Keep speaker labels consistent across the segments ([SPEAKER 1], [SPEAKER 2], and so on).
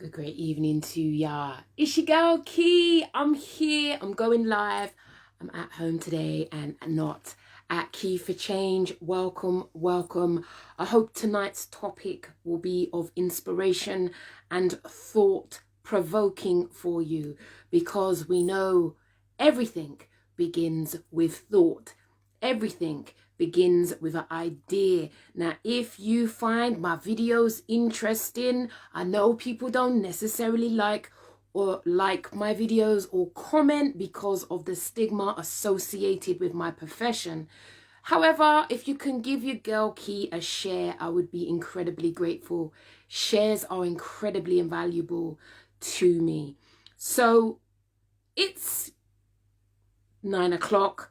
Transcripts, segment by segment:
[SPEAKER 1] Good, great evening to ya. It's your girl Key. I'm here. I'm going live. I'm at home today and not at Key for Change. Welcome, welcome. I hope tonight's topic will be of inspiration and thought provoking for you, because we know everything begins with thought. Everything begins with an idea. Now, if you find my videos interesting, I know people don't necessarily like my videos or comment because of the stigma associated with my profession. However, if you can give your girl Key a share, I would be incredibly grateful. Shares are incredibly invaluable to me. So it's 9 o'clock.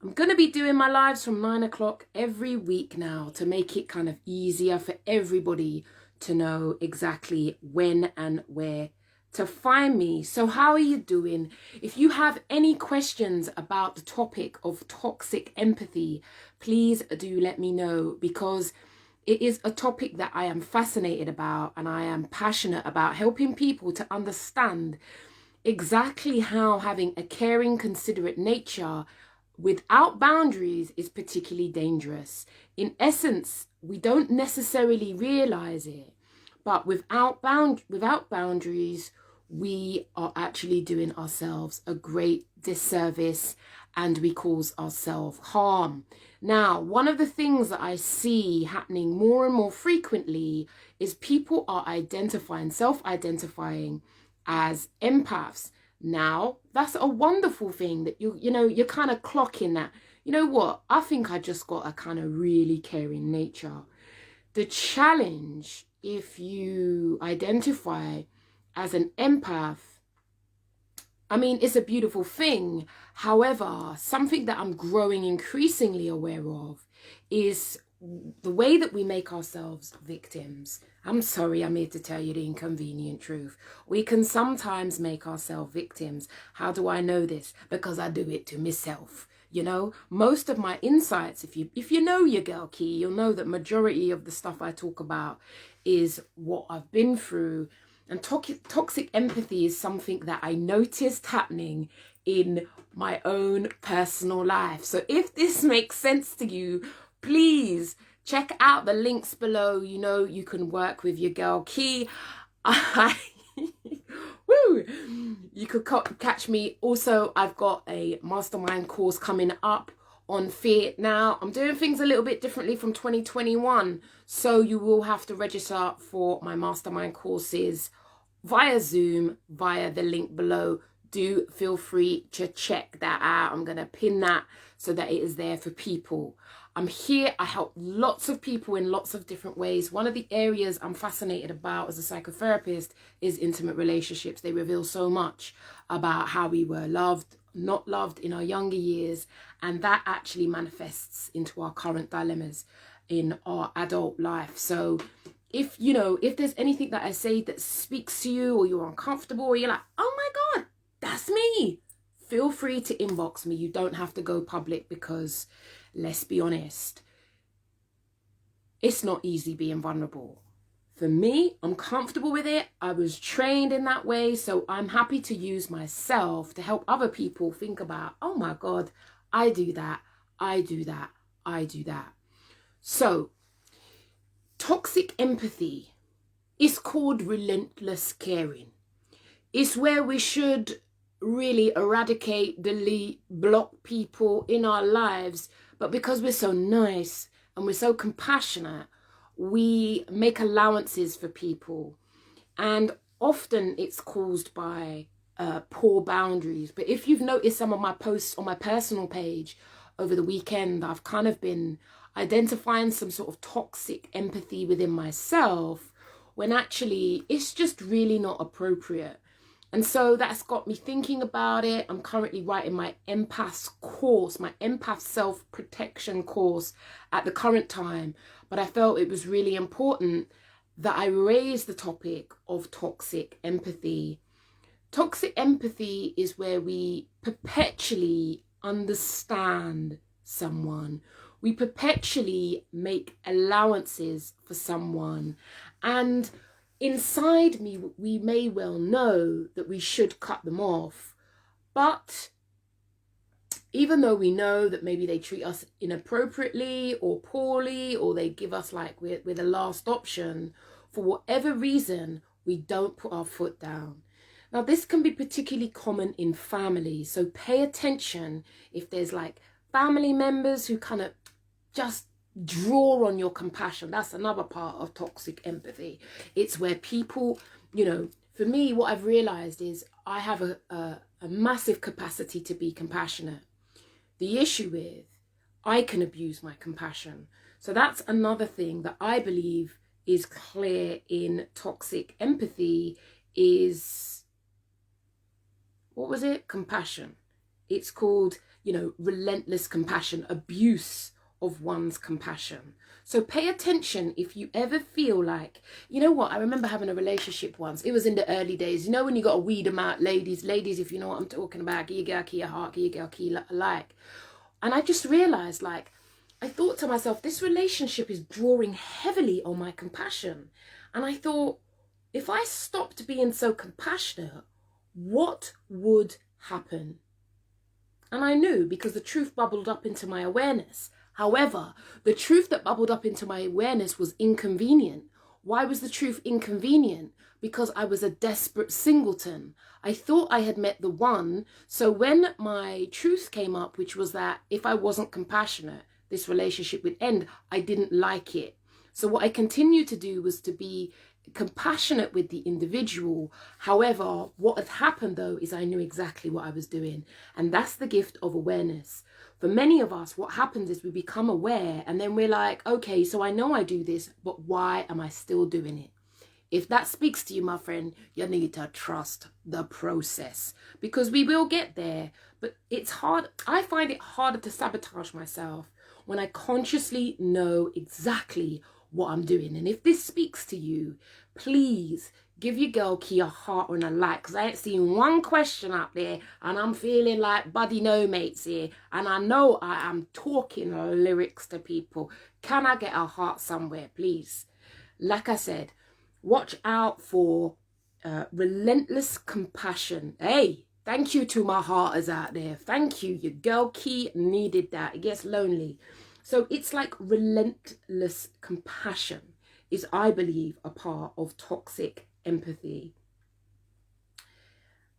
[SPEAKER 1] I'm going to be doing my lives from 9 o'clock every week now to make it kind of easier for everybody to know exactly when and where to find me. So how are you doing? If you have any questions about the topic of toxic empathy, please do let me know, because it is a topic that I am fascinated about, and I am passionate about helping people to understand exactly how having a caring, considerate nature without boundaries is particularly dangerous. In essence, we don't necessarily realize it, but without boundaries, we are actually doing ourselves a great disservice, and we cause ourselves harm. Now, one of the things that I see happening more and more frequently is people are self-identifying as empaths. Now, that's a wonderful thing that you're kind of clocking that. You know what? I think I just got a kind of really caring nature. The challenge, if you identify as an empath, I mean, it's a beautiful thing. However, something that I'm growing increasingly aware of is the way that we make ourselves victims. I'm sorry, I'm here to tell you the inconvenient truth. We can sometimes make ourselves victims. How do I know this? Because I do it to myself. You know, most of my insights, if you know your girl Key, you'll know that majority of the stuff I talk about is what I've been through. And toxic empathy is something that I noticed happening in my own personal life. So if this makes sense to you, please check out the links below. You know, you can work with your girl Key. Woo! You could catch me. Also, I've got a mastermind course coming up on fear. Now, I'm doing things a little bit differently from 2021. So you will have to register for my mastermind courses via Zoom, via the link below. Do feel free to check that out. I'm going to pin that so that it is there for people. I'm here. I help lots of people in lots of different ways. One of the areas I'm fascinated about as a psychotherapist is intimate relationships. They reveal so much about how we were loved, not loved in our younger years, and that actually manifests into our current dilemmas in our adult life. So if there's anything that I say that speaks to you, or you're uncomfortable, or you're like, oh my God, that's me, feel free to inbox me. You don't have to go public, because let's be honest, it's not easy being vulnerable. For me, I'm comfortable with it. I was trained in that way. So I'm happy to use myself to help other people think about, oh my God, I do that, I do that, I do that. So toxic empathy is called relentless caring. It's where we should really eradicate, delete, block people in our lives. But because we're so nice and we're so compassionate, we make allowances for people. And often it's caused by poor boundaries. But if you've noticed some of my posts on my personal page over the weekend, I've kind of been identifying some sort of toxic empathy within myself, when actually it's just really not appropriate. And so that's got me thinking about it. I'm currently writing my empaths course, my empath self-protection course at the current time. But I felt it was really important that I raise the topic of toxic empathy. Toxic empathy is where we perpetually understand someone. We perpetually make allowances for someone. And inside me, we may well know that we should cut them off. But even though we know that maybe they treat us inappropriately or poorly, or they give us like we're the last option, for whatever reason, we don't put our foot down. Now, this can be particularly common in families. So pay attention if there's like family members who kind of just draw on your compassion. That's another part of toxic empathy. It's where people, for me, what I've realized is I have a massive capacity to be compassionate. The issue is I can abuse my compassion. So that's another thing that I believe is clear in toxic empathy is, what was it? Compassion. It's called, relentless compassion, abuse of one's compassion. So pay attention if you ever feel like, I remember having a relationship once. It was in the early days. when you got to weed them out, ladies, if you know what I'm talking about, your heart, like. And I just realized, I thought to myself, this relationship is drawing heavily on my compassion. And I thought, if I stopped being so compassionate, what would happen? And I knew, because the truth bubbled up into my awareness. However, the truth that bubbled up into my awareness was inconvenient. Why was the truth inconvenient? Because I was a desperate singleton. I thought I had met the one. So when my truth came up, which was that if I wasn't compassionate, this relationship would end, I didn't like it. So what I continued to do was to be compassionate with the individual. However, what had happened though is I knew exactly what I was doing. And that's the gift of awareness. For many of us, what happens is we become aware and then we're like, okay, so I know I do this, but why am I still doing it? If that speaks to you, my friend, you need to trust the process, because we will get there. But it's hard. I find it harder to sabotage myself when I consciously know exactly what I'm doing. And if this speaks to you, please give your girl Key a heart and a like, because I ain't seen one question up there and I'm feeling like buddy no mates here, and I know I am talking lyrics to people. Can I get a heart somewhere, please? Like I said, watch out for relentless compassion. Hey, thank you to my hearters out there. Thank you. Your girl Key needed that. It gets lonely. So it's like relentless compassion is, I believe, a part of toxic empathy.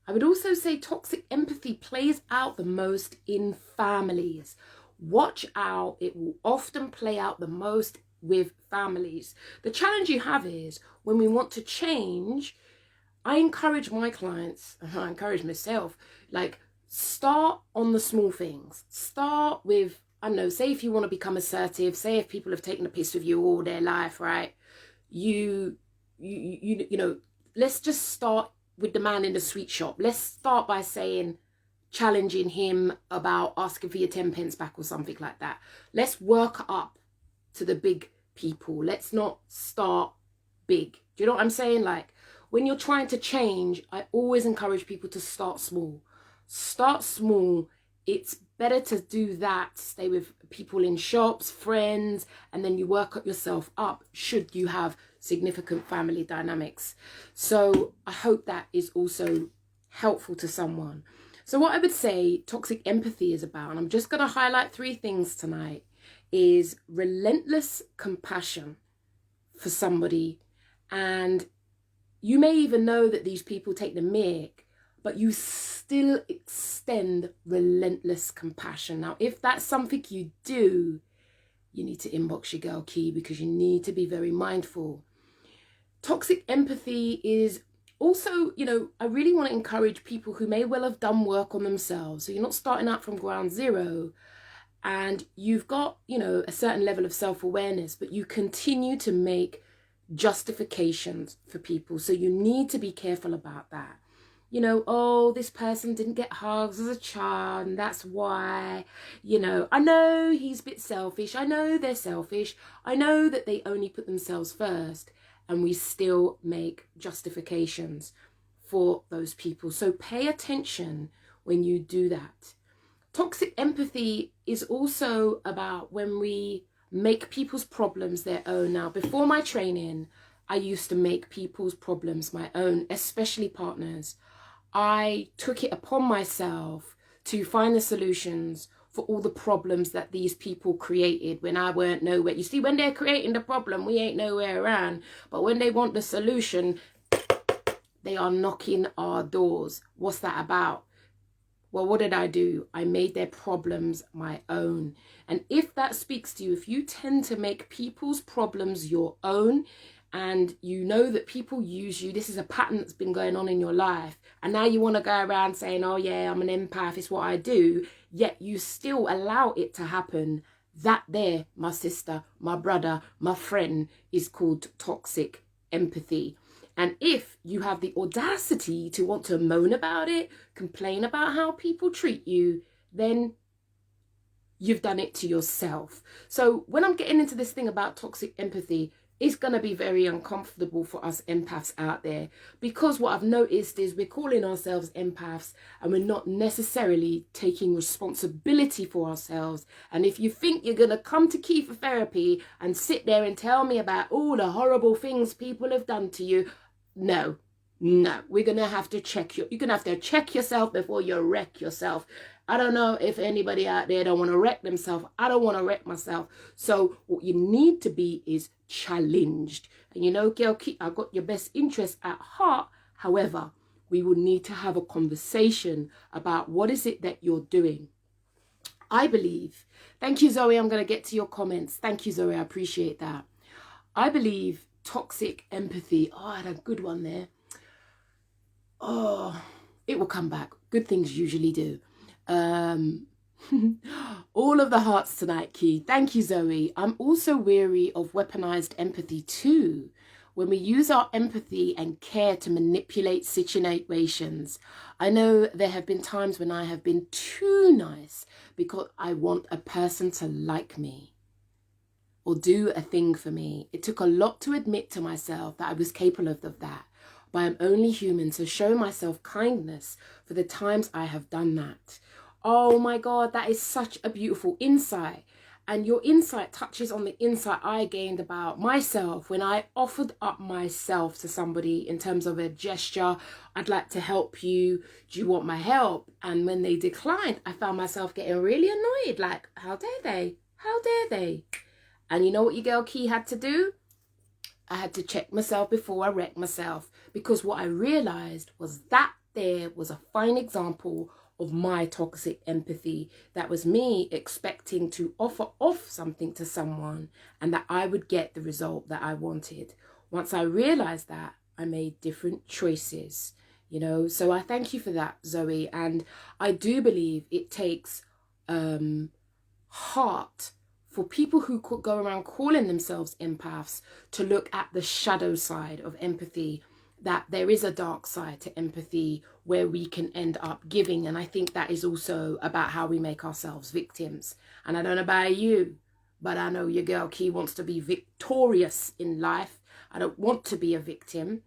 [SPEAKER 1] I would also say toxic empathy plays out the most in families. Watch out. It will often play out the most with families. The challenge you have is when we want to change, I encourage my clients, and I encourage myself, start on the small things. Start with, I don't know, say if you want to become assertive, say if people have taken a piss with you all their life, right? You know, let's just start with the man in the sweet shop. Let's start by saying, challenging him about asking for your 10 pence back or something like that. Let's work up to the big people. Let's not start big. Do you know what I'm saying? When you're trying to change, I always encourage people to start small. Start small. It's better to do that, stay with people in shops, friends, and then you work yourself up should you have significant family dynamics. So I hope that is also helpful to someone. So what I would say toxic empathy is about, and I'm just going to highlight 3 things tonight, is relentless compassion for somebody. And you may even know that these people take the mick, but you still extend relentless compassion. Now, if that's something you do, you need to inbox your girl Key, because you need to be very mindful. Toxic empathy is also, I really want to encourage people who may well have done work on themselves. So you're not starting out from ground zero and you've got, a certain level of self-awareness, but you continue to make justifications for people. So you need to be careful about that. Oh, this person didn't get hugs as a child, and that's why, I know he's a bit selfish. I know they're selfish. I know that they only put themselves first, and we still make justifications for those people. So pay attention when you do that. Toxic empathy is also about when we make people's problems their own. Now, before my training, I used to make people's problems my own, especially partners. I took it upon myself to find the solutions for all the problems that these people created when I weren't nowhere. You see, when they're creating the problem, we ain't nowhere around. But when they want the solution, they are knocking our doors. What's that about? Well, what did I do? I made their problems my own. And if that speaks to you, if you tend to make people's problems your own, and you know that people use you, this is a pattern that's been going on in your life, and now you want to go around saying, oh yeah, I'm an empath, it's what I do, yet you still allow it to happen, that there, my sister, my brother, my friend, is called toxic empathy. And if you have the audacity to want to moan about it, complain about how people treat you, then you've done it to yourself. So when I'm getting into this thing about toxic empathy, it's going to be very uncomfortable for us empaths out there, because what I've noticed is we're calling ourselves empaths and we're not necessarily taking responsibility for ourselves. And if you think you're going to come to Key for therapy and sit there and tell me about all the horrible things people have done to you, no, we're going to have to check you're going to have to check yourself before you wreck yourself. I don't know if anybody out there don't want to wreck themselves. I don't want to wreck myself. So what you need to be is challenged. And you know, girl, I've got your best interest at heart. However, we will need to have a conversation about what is it that you're doing. I believe, thank you, Zoe. I'm going to get to your comments. Thank you, Zoe. I appreciate that. I believe toxic empathy. Oh, I had a good one there. Oh, it will come back. Good things usually do. All of the hearts tonight, Key. Thank you, Zoe. I'm also weary of weaponized empathy too. When we use our empathy and care to manipulate situations. I know there have been times when I have been too nice because I want a person to like me or do a thing for me. It took a lot to admit to myself that I was capable of that. But I'm only human, so show myself kindness for the times I have done that. Oh my God, that is such a beautiful insight. And your insight touches on the insight I gained about myself when I offered up myself to somebody in terms of a gesture. I'd like to help you. Do you want my help? And when they declined, I found myself getting really annoyed. Like, how dare they? How dare they? And you know what your girl Key had to do? I had to check myself before I wrecked myself. Because what I realized was that there was a fine example of my toxic empathy. That was me expecting to offer off something to someone and that I would get the result that I wanted. Once I realized that, I made different choices, you know. So I thank you for that, Zoe. And I do believe it takes heart for people who could go around calling themselves empaths to look at the shadow side of empathy, that there is a dark side to empathy where we can end up giving. And I think that is also about how we make ourselves victims. And I don't know about you, but I know your girl Key wants to be victorious in life. I don't want to be a victim.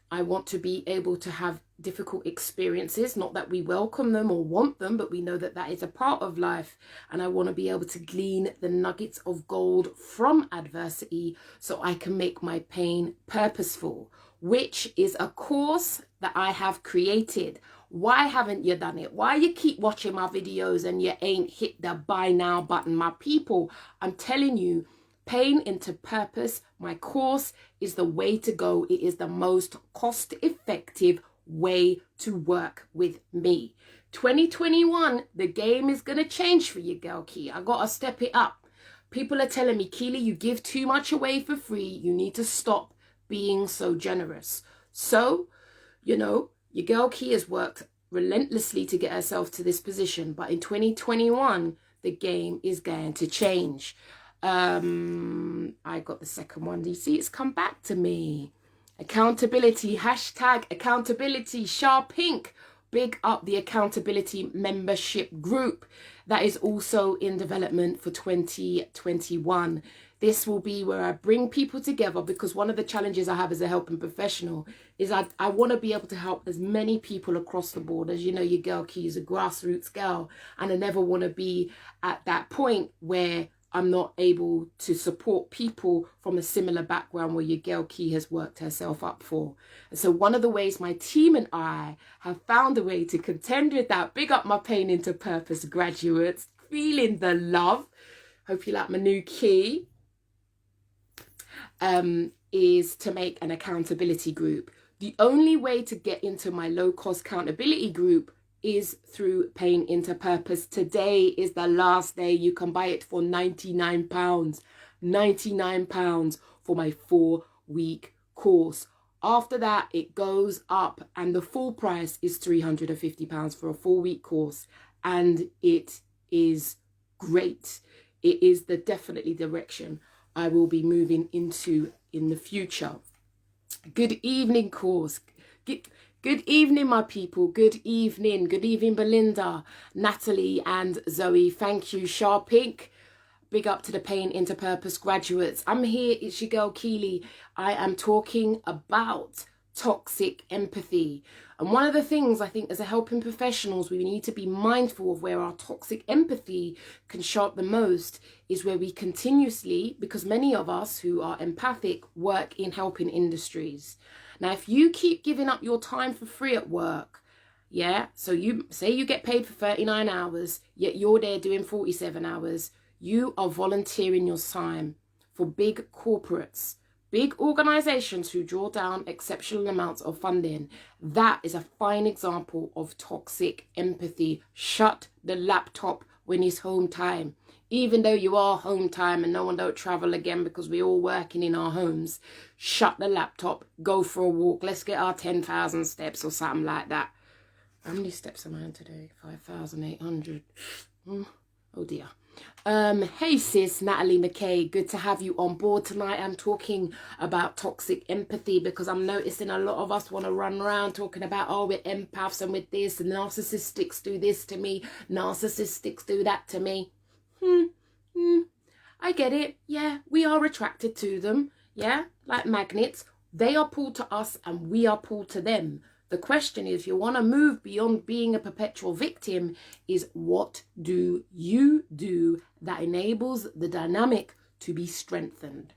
[SPEAKER 1] I want to be able to have difficult experiences, not that we welcome them or want them, but we know that that is a part of life. And I want to be able to glean the nuggets of gold from adversity so I can make my pain purposeful, which is a course that I have created. Why haven't you done it? Why you keep watching my videos and you ain't hit the buy now button? My people, I'm telling you, Pain into Purpose, my course, is the way to go. It is the most cost-effective way to work with me. 2021, the game is going to change for you, girl Key. I got to step it up. People are telling me, Keely, you give too much away for free. You need to stop being so generous. So, you know, your girl Key has worked relentlessly to get herself to this position. But in 2021, the game is going to change. I got the second one. Do you see? It's come back to me. Accountability, hashtag accountability, Shah Pink. Big up the accountability membership group that is also in development for 2021. This will be where I bring people together, because one of the challenges I have as a helping professional is I want to be able to help as many people across the board. As you know, your girl Key is a grassroots girl, and I never want to be at that point where I'm not able to support people from a similar background where your girl Key has worked herself up for. And so one of the ways my team and I have found a way to contend with that, big up my Pain into Purpose graduates, feeling the love. Hope you like my new key. Is to make an accountability group. The only way to get into my low-cost accountability group is through Pain into Purpose. Today is the last day. You can buy it for £99. £99 for my 4-week course. After that, it goes up, and the full price is £350 for a 4-week course. And it is great. It is the definitely direction I will be moving into in the future. Good evening, course. Good evening, my people. Good evening. Good evening, Belinda, Natalie and Zoe. Thank you, Sharpink. Big up to the Pain into Purpose graduates. I'm here. It's your girl, Keeley. I am talking about toxic empathy. And one of the things I think as a helping professionals, we need to be mindful of where our toxic empathy can show up the most is where we continuously, because many of us who are empathic work in helping industries. Now, if you keep giving up your time for free at work, yeah, so you say you get paid for 39 hours, yet you're there doing 47 hours, you are volunteering your time for big corporates, big organizations who draw down exceptional amounts of funding. That is a fine example of toxic empathy. Shut the laptop when it's home time. Even though you are home time and no one don't travel again because we're all working in our homes, shut the laptop, go for a walk. Let's get our 10,000 steps or something like that. How many steps am I on today? 5,800. Oh dear. Hey sis, Natalie McKay, good to have you on board tonight. I'm talking about toxic empathy because I'm noticing a lot of us want to run around talking about, oh, we're empaths and with this, and narcissistics do this to me, narcissistics do that to me. I get it. Yeah, we are attracted to them. Yeah, like magnets. They are pulled to us and we are pulled to them. The question is, if you want to move beyond being a perpetual victim, is what do you do that enables the dynamic to be strengthened?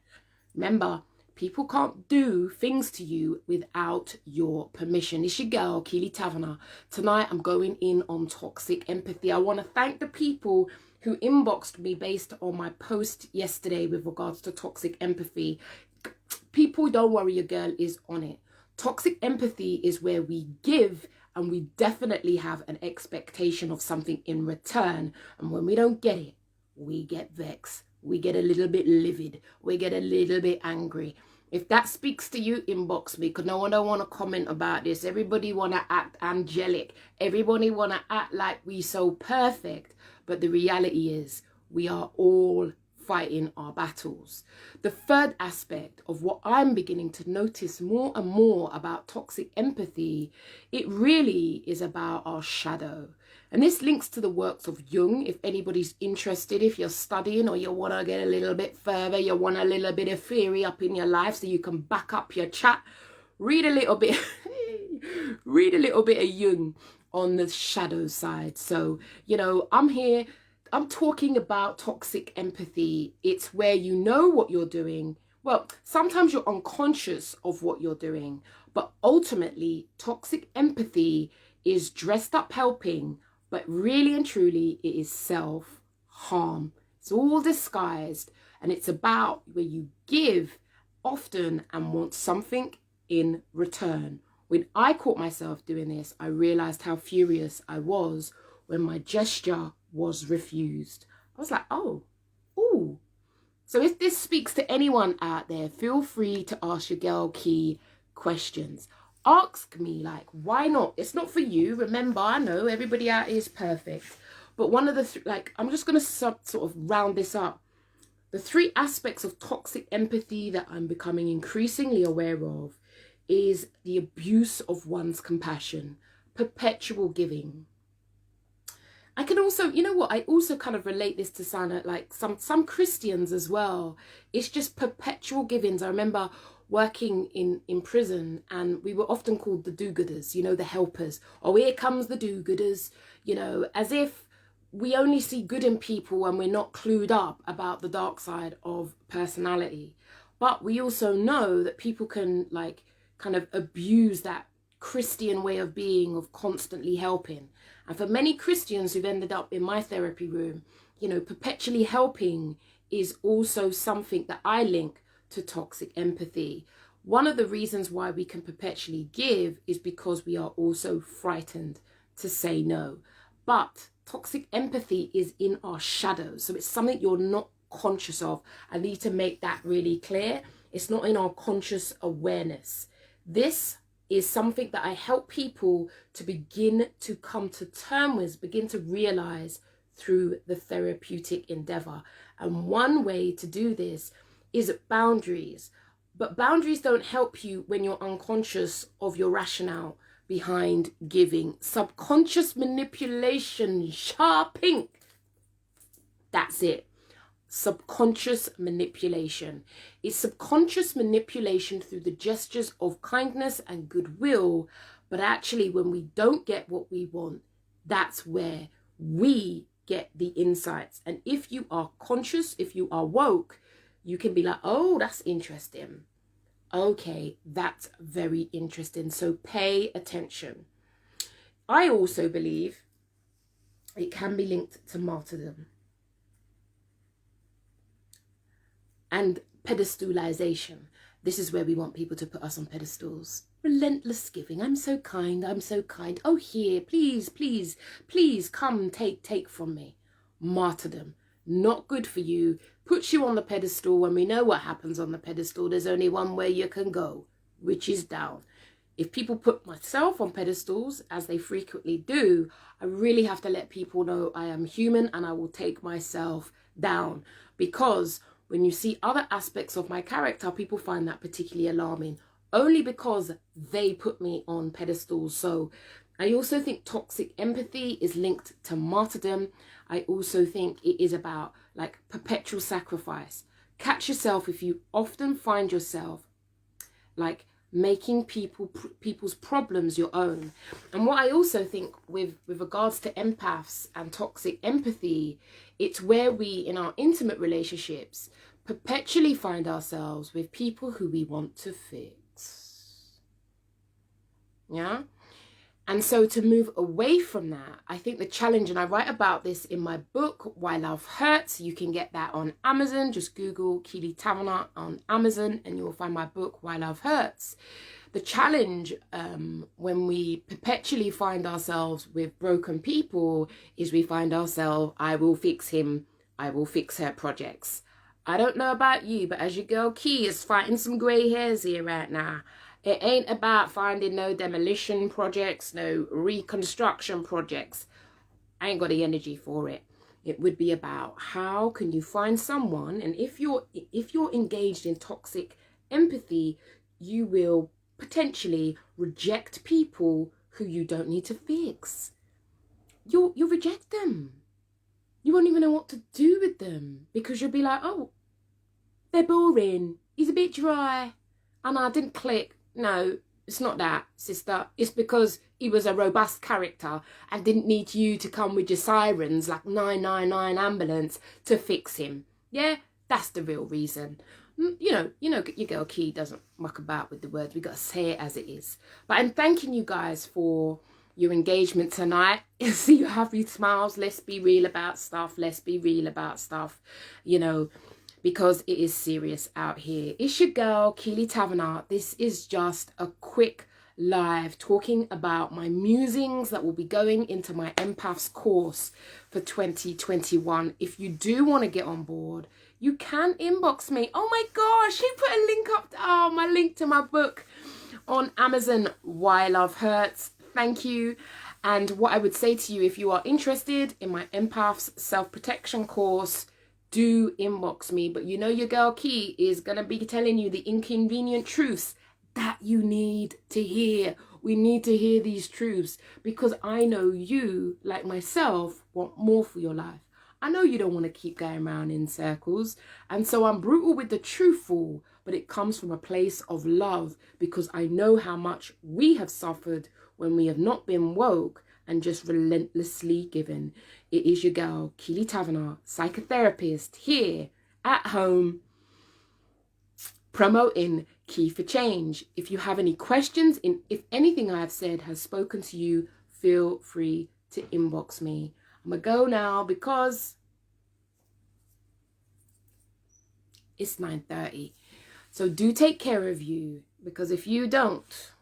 [SPEAKER 1] Remember, people can't do things to you without your permission. It's your girl, Keeley Taverner. Tonight, I'm going in on toxic empathy. I want to thank the people who inboxed me based on my post yesterday with regards to toxic empathy. People, don't worry, your girl is on it. Toxic empathy is where we give and we definitely have an expectation of something in return. And when we don't get it, we get vexed. We get a little bit livid. We get a little bit angry. If that speaks to you, inbox me, because no one don't want to comment about this. Everybody want to act angelic. Everybody want to act like we so perfect. But the reality is we are all fighting our battles. The third aspect of what I'm beginning to notice more and more about toxic empathy, it really is about our shadow. And this links to the works of Jung. If anybody's interested, if you're studying or you want to get a little bit further, you want a little bit of theory up in your life so you can back up your chat, read a little bit, read a little bit of Jung on the shadow side. So, you know, I'm talking about toxic empathy. It's where you know what you're doing. Well, sometimes you're unconscious of what you're doing, but ultimately toxic empathy is dressed up helping, but really and truly it is self-harm. It's all disguised, and it's about where you give often and want something in return. When I caught myself doing this, I realized how furious I was when my gesture was refused. I was like, oh, ooh. So if this speaks to anyone out there, feel free to ask your girl Key questions. Ask me, like, why not? It's not for you. Remember, I know everybody out here is perfect. But one of the, I'm just going to sort of round this up. The 3 aspects of toxic empathy that I'm becoming increasingly aware of is the abuse of one's compassion, perpetual giving. I can also, you know what, I also kind of relate this to Sana, like some Christians as well. It's just perpetual givings. I remember working in prison, and we were often called the do-gooders, you know, the helpers. Oh, here comes the do-gooders, you know, as if we only see good in people when we're not clued up about the dark side of personality. But we also know that people can like kind of abuse that Christian way of being, of constantly helping. And for many Christians who've ended up in my therapy room, you know, perpetually helping is also something that I link to toxic empathy. One of the reasons why we can perpetually give is because we are also frightened to say no. But toxic empathy is in our shadows. So it's something you're not conscious of. I need to make that really clear. It's not in our conscious awareness. This is something that I help people to begin to come to terms with, begin to realize through the therapeutic endeavor. And one way to do this is boundaries. But boundaries don't help you when you're unconscious of your rationale behind giving. Subconscious manipulation, sharp pink. That's it. Subconscious manipulation. It's subconscious manipulation through the gestures of kindness and goodwill. But actually, when we don't get what we want, that's where we get the insights. And if you are conscious, if you are woke, you can be like, oh, that's interesting. Okay, that's very interesting. So pay attention. I also believe it can be linked to martyrdom and pedestalization. This is where we want people to put us on pedestals. Relentless giving. I'm so kind. I'm so kind. Oh, here, please, please, please come take from me. Martyrdom. Not good for you. Puts you on the pedestal. When we know what happens on the pedestal, there's only one way you can go, which is down. If people put myself on pedestals, as they frequently do, I really have to let people know I am human and I will take myself down. Because when you see other aspects of my character, people find that particularly alarming, only because they put me on pedestals. So I also think toxic empathy is linked to martyrdom. I also think it is about like perpetual sacrifice. Catch yourself if you often find yourself like making people's problems your own. And what I also think with regards to empaths and toxic empathy, it's where we in our intimate relationships perpetually find ourselves with people who we want to fix. Yeah. And so to move away from that, I think the challenge, and I write about this in my book, Why Love Hurts. You can get that on Amazon. Just Google Keeley Taverner on Amazon and you will find my book, Why Love Hurts. The challenge when we perpetually find ourselves with broken people is we find ourselves, I will fix him, I will fix her projects. I don't know about you, but as your girl Key is fighting some grey hairs here right now. It ain't about finding no demolition projects, no reconstruction projects. I ain't got the energy for it. It would be about how can you find someone, and if you're engaged in toxic empathy, you will potentially reject people who you don't need to fix. You'll reject them. You won't even know what to do with them because you'll be like, oh, they're boring. He's a bit dry. And I didn't click. No, it's not that, sister. It's because he was a robust character and didn't need you to come with your sirens like 999 ambulance to fix him. Yeah, that's the real reason. You know, your girl Key doesn't muck about with the words. We got to say it as it is. But I'm thanking you guys for your engagement tonight. See your happy smiles. Let's be real about stuff. Let's be real about stuff, you know, because it is serious out here. It's your girl, Keeley Taverner. This is just a quick live talking about my musings that will be going into my empaths course for 2021. If you do want to get on board, you can inbox me. Oh my gosh, she put a link up. Oh, my link to my book on Amazon, Why Love Hurts. Thank you. And what I would say to you, if you are interested in my empaths self-protection course, do inbox me. But you know your girl Key is going to be telling you the inconvenient truths that you need to hear. We need to hear these truths because I know you, like myself, want more for your life. I know you don't want to keep going around in circles. And so I'm brutal with the truthful, but it comes from a place of love because I know how much we have suffered when we have not been woke and just relentlessly giving. It is your girl, Keeley Taverner, psychotherapist, here at home, promoting Key for Change. If you have any questions, if anything I have said has spoken to you, feel free to inbox me. I'm going to go now because it's 9:30. So do take care of you, because if you don't,